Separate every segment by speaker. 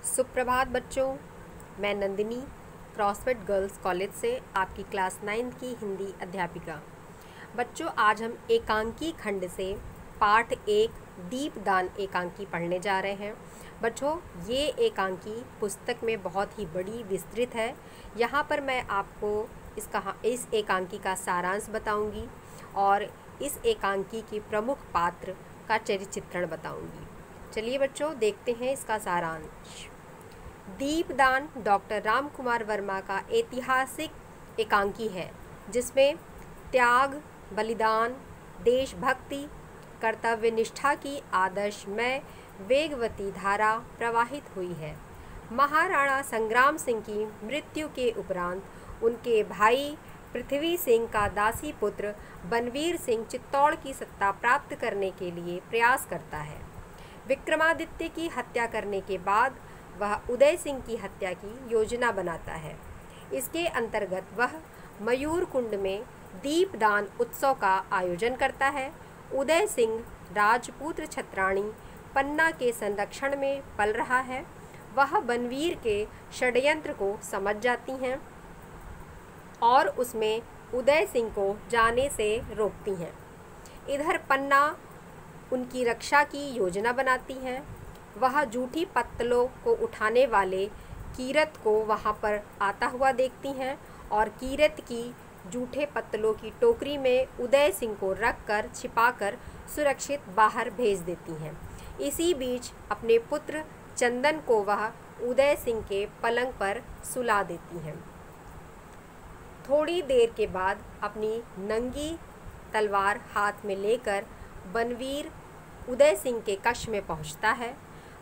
Speaker 1: सुप्रभात बच्चों, मैं नंदिनी क्रॉसवर्ड गर्ल्स कॉलेज से आपकी क्लास 9 की हिंदी अध्यापिका। बच्चों, आज हम एकांकी खंड से पाठ 1 दीपदान एकांकी पढ़ने जा रहे हैं। बच्चों, ये एकांकी पुस्तक में बहुत ही बड़ी विस्तृत है। यहाँ पर मैं आपको इस एकांकी का सारांश बताऊँगी और इस एकांकी के प्रमुख पात्र का चरित्र चित्रण बताऊँगी। चलिए बच्चों, देखते हैं इसका सारांश। दीपदान डॉक्टर रामकुमार वर्मा का ऐतिहासिक एकांकी है, जिसमें त्याग, बलिदान, देशभक्ति, कर्तव्य निष्ठा की आदर्शमय वेगवती धारा प्रवाहित हुई है। महाराणा संग्राम सिंह की मृत्यु के उपरांत उनके भाई पृथ्वी सिंह का दासी पुत्र बनवीर सिंह चित्तौड़ की सत्ता प्राप्त करने के लिए प्रयास करता है। विक्रमादित्य की हत्या करने के बाद वह उदय सिंह की हत्या की योजना बनाता है। इसके अंतर्गत वह मयूर कुंड में दीपदान उत्सव का आयोजन करता है। उदय सिंह राजपुत्र छत्राणी पन्ना के संरक्षण में पल रहा है। वह बनवीर के षड्यंत्र को समझ जाती हैं और उसमें उदय सिंह को जाने से रोकती हैं। इधर पन्ना उनकी रक्षा की योजना बनाती है। वह जूठी पत्तलों को उठाने वाले कीरत को वहां पर आता हुआ देखती हैं और कीरत की जूठे पत्तलों की टोकरी में उदय सिंह को रखकर छिपाकर सुरक्षित बाहर भेज देती हैं। इसी बीच अपने पुत्र चंदन को वह उदय सिंह के पलंग पर सुला देती हैं। थोड़ी देर के बाद अपनी नंगी तलवार हाथ में लेकर बनवीर उदय सिंह के कक्ष में पहुंचता है।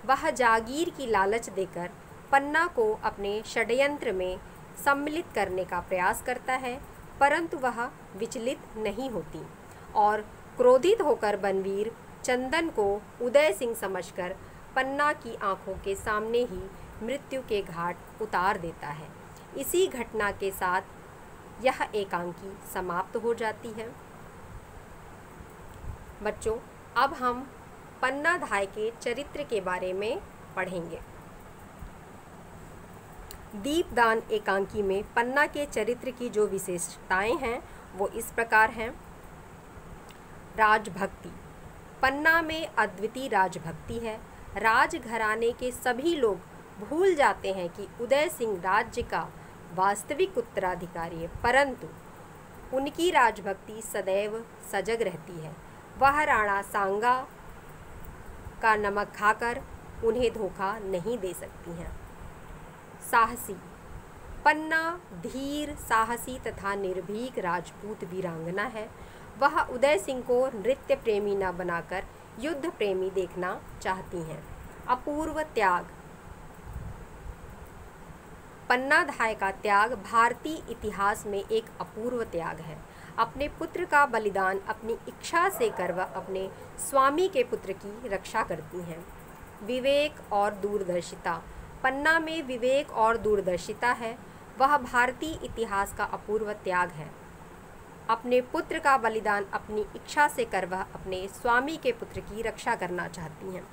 Speaker 1: वह जागीर की लालच देकर पन्ना को अपने षड्यंत्र में सम्मिलित करने का प्रयास करता है, परंतु वह विचलित नहीं होती और क्रोधित होकर बनवीर चंदन को उदय सिंह समझकर पन्ना की आंखों के सामने ही मृत्यु के घाट उतार देता है। इसी घटना के साथ यह एकांकी समाप्त हो जाती है। बच्चों, अब हम पन्नाधाय के चरित्र के बारे में पढ़ेंगे। दीपदान एकांकी में पन्ना के चरित्र की जो विशेषताएं हैं वो इस प्रकार हैं। राजभक्ति। पन्ना में अद्वितीय राजभक्ति है। राजघराने के सभी लोग भूल जाते हैं कि उदय सिंह राज्य का वास्तविक उत्तराधिकारी है, परंतु उनकी राजभक्ति सदैव सजग रहती है। वह राणा सांगा का नमक खाकर उन्हें धोखा नहीं दे सकती हैं। साहसी। पन्ना धीर, साहसी तथा निर्भीक राजपूत वीरांगना है। वह उदय सिंह को नृत्य प्रेमी न बनाकर युद्ध प्रेमी देखना चाहती हैं। अपूर्व त्याग। पन्नाधाय का त्याग भारतीय इतिहास में एक अपूर्व त्याग है। अपने पुत्र का बलिदान अपनी इच्छा से कर वह अपने स्वामी के पुत्र की रक्षा करती हैं। विवेक और दूरदर्शिता। पन्ना में विवेक और दूरदर्शिता है। वह भारतीय इतिहास का अपूर्व त्याग है। अपने पुत्र का बलिदान अपनी इच्छा से कर वह अपने स्वामी के पुत्र की रक्षा करना चाहती हैं।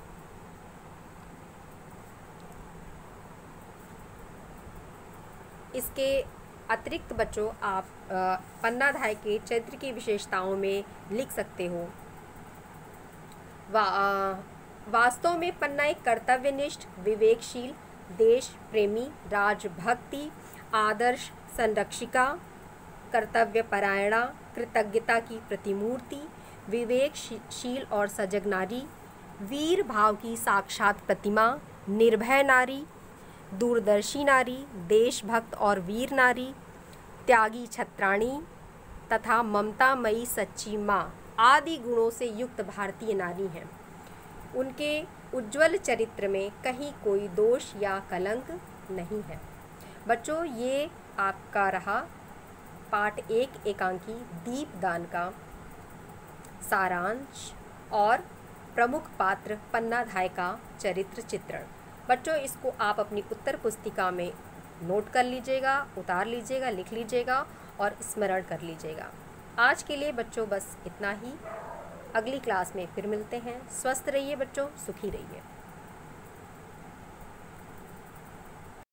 Speaker 1: इसके अतिरिक्त बच्चों, आप पन्नाधाय के चरित्र की विशेषताओं में लिख सकते हो। वास्तव में पन्ना एक कर्तव्यनिष्ठ, विवेकशील, देश प्रेमी, राजभक्ति, आदर्श संरक्षिका, कर्तव्यपरायणा, कृतज्ञता की प्रतिमूर्ति, विवेकशील और सजग नारी, वीर भाव की साक्षात प्रतिमा, निर्भय नारी, दूरदर्शी नारी, देशभक्त और वीर नारी, त्यागी छत्राणी तथा ममतामयी सच्ची माँ आदि गुणों से युक्त भारतीय नारी हैं। उनके उज्ज्वल चरित्र में कहीं कोई दोष या कलंक नहीं है। बच्चों, ये आपका रहा पाठ 1 एकांकी दीपदान का सारांश और प्रमुख पात्र पन्नाधाय का चरित्र चित्रण। बच्चों, इसको आप अपनी उत्तर पुस्तिका में नोट कर लीजिएगा, उतार लीजिएगा, लिख लीजिएगा और स्मरण कर लीजिएगा। आज के लिए बच्चों बस इतना ही। अगली क्लास में फिर मिलते हैं। स्वस्थ रहिए बच्चों, सुखी रहिए।